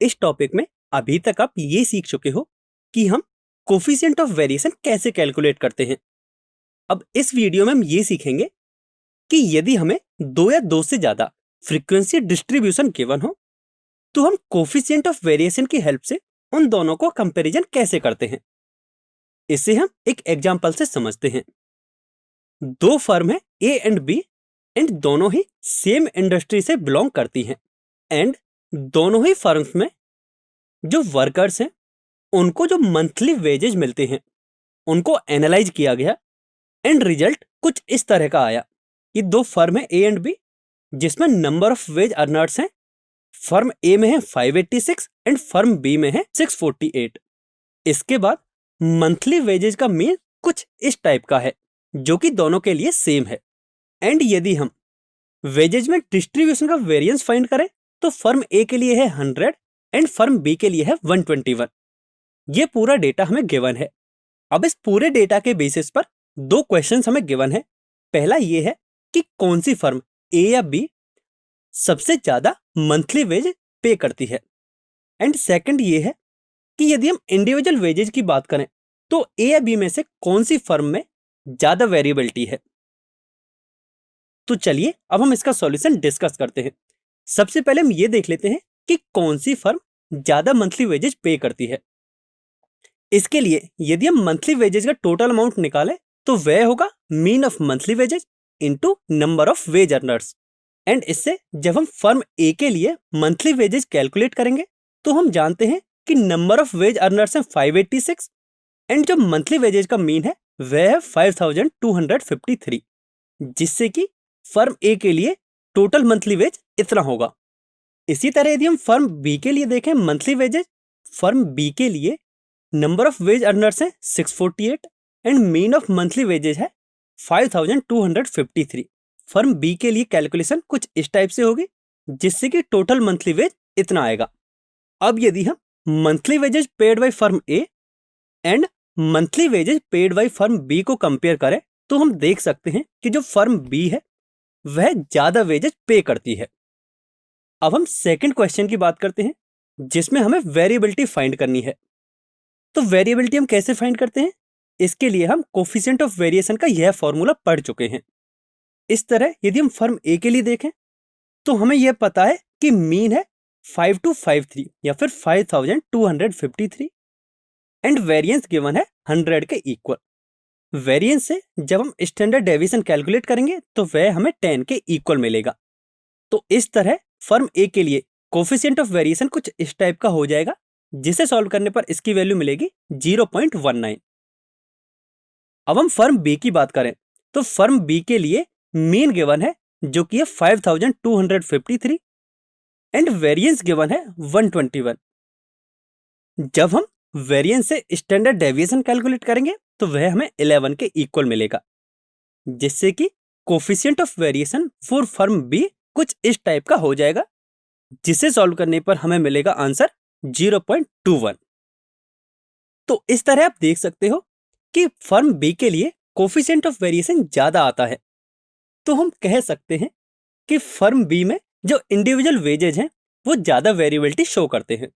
इस टॉपिक में अभी तक आप ये सीख चुके हो कि हम कोफिशिएंट ऑफ वेरिएशन कैसे कैलकुलेट करते हैं। अब इस वीडियो में हम ये सीखेंगे कि यदि हमें दो या दो से ज्यादा फ्रीक्वेंसी डिस्ट्रीब्यूशन गिवन हो तो हम कोफिशिएंट ऑफ वेरिएशन की हेल्प से उन दोनों को कंपैरिजन कैसे करते हैं। इसे हम एक एग्जांपल से समझते हैं। दो फर्म है ए एंड बी एंड दोनों ही सेम इंडस्ट्री से बिलोंग करती हैं एंड दोनों ही फर्म्स में जो वर्कर्स हैं उनको जो मंथली वेजेज मिलते हैं उनको एनालाइज किया गया एंड रिजल्ट कुछ इस तरह का आया कि दो फर्म है ए एंड बी जिसमें नंबर ऑफ वेज अर्नर्स हैं। फर्म ए में है 586 एंड फर्म बी में है 648। इसके बाद मंथली वेजेज का मीन कुछ इस टाइप का है जो कि दोनों के लिए सेम है एंड यदि हम वेजेज में डिस्ट्रीब्यूशन का वेरिएंस फाइंड करें तो फर्म ए के लिए है 100 एंड फर्म बी के लिए है 121। ये पूरा डेटा हमें गिवन है। अब इस पूरे डेटा के बेसिस पर दो क्वेश्चंस हमें गिवन है। पहला ये है कि कौन सी फर्म ए या बी सबसे ज्यादा मंथली वेज पे करती है एंड सेकंड ये है कि यदि हम इंडिविजुअल वेजेज की बात करें तो ए या बी में से कौन सी फर्म में ज्यादा वेरिएबिलिटी है। तो चलिए अब हम इसका सॉल्यूशन डिस्कस करते हैं। सबसे पहले हम ये देख लेते हैं कि कौन सी फर्म ज्यादा मंथली वेजेज पे करती है। इसके लिए यदि हम मंथली वेजेज का टोटल अमाउंट निकालें तो वह होगा mean of monthly wages into number of wage earners and इससे जब हम फर्म ए के लिए मंथली वेजेज कैलकुलेट करेंगे तो हम जानते हैं कि नंबर ऑफ वेज अर्नर्स है 586 एंड जो मंथली वेजेज का मीन है वह है 5253, जिससे कि फर्म ए के लिए टोटल मंथली वेज इतना होगा। इसी तरह यदि हम फर्म बी के लिए देखें मंथली वेजेज, फर्म बी के लिए नंबर ऑफ वेज अर्नर्स है 648 and mean of monthly wages है 5253। फर्म बी के लिए कैलकुलेशन कुछ इस टाइप से होगी जिससे कि टोटल मंथली वेज इतना आएगा। अब यदि हम monthly wages paid by firm A and monthly wages paid by firm B को कंपेयर करें तो हम देख सकते हैं कि जो फर्म बी है वह ज्यादा वेजेज पे करती है। अब हम सेकंड क्वेश्चन की बात करते हैं जिसमें हमें वेरिएबिलिटी फाइंड करनी है। तो वेरिएबिलिटी हम कैसे फाइंड करते हैं, इसके लिए हम कोफिशिएंट ऑफ वेरिएशन का यह फॉर्मूला पढ़ चुके हैं। इस तरह यदि हम फर्म ए के लिए देखें तो हमें यह पता है कि मीन है 5253 या फिर 5253 एंड वेरिएंस गिवन है 100 के इक्वल। वेरिएंस से जब हम स्टैंडर्ड डेविएशन कैलकुलेट करेंगे तो वह हमें 10 के इक्वल मिलेगा। तो इस तरह फर्म ए के लिए कोफिशिएंट ऑफ वेरिएशन कुछ इस टाइप का हो जाएगा जिसे सॉल्व करने पर इसकी वैल्यू मिलेगी 0.19। अब हम फर्म बी की बात करें तो फर्म बी के लिए मीन गिवन है जो कि है 5253 एंड वेरिएंस गिवन है 121। जब हम वेरिएंस से स्टैंडर्ड डेविएशन कैलकुलेट करेंगे तो वह हमें 11 के इक्वल मिलेगा, जिससे कि coefficient of variation for firm B कुछ इस टाइप का हो जाएगा जिसे सॉल्व करने पर हमें मिलेगा आंसर 0.21। तो इस तरह आप देख सकते हो कि फर्म बी के लिए कोफिशिएंट ऑफ वेरिएशन ज्यादा आता है। तो हम कह सकते हैं कि फर्म बी में जो इंडिविजुअल वेजेज हैं वो ज्यादा वेरिएबिलिटी शो करते हैं।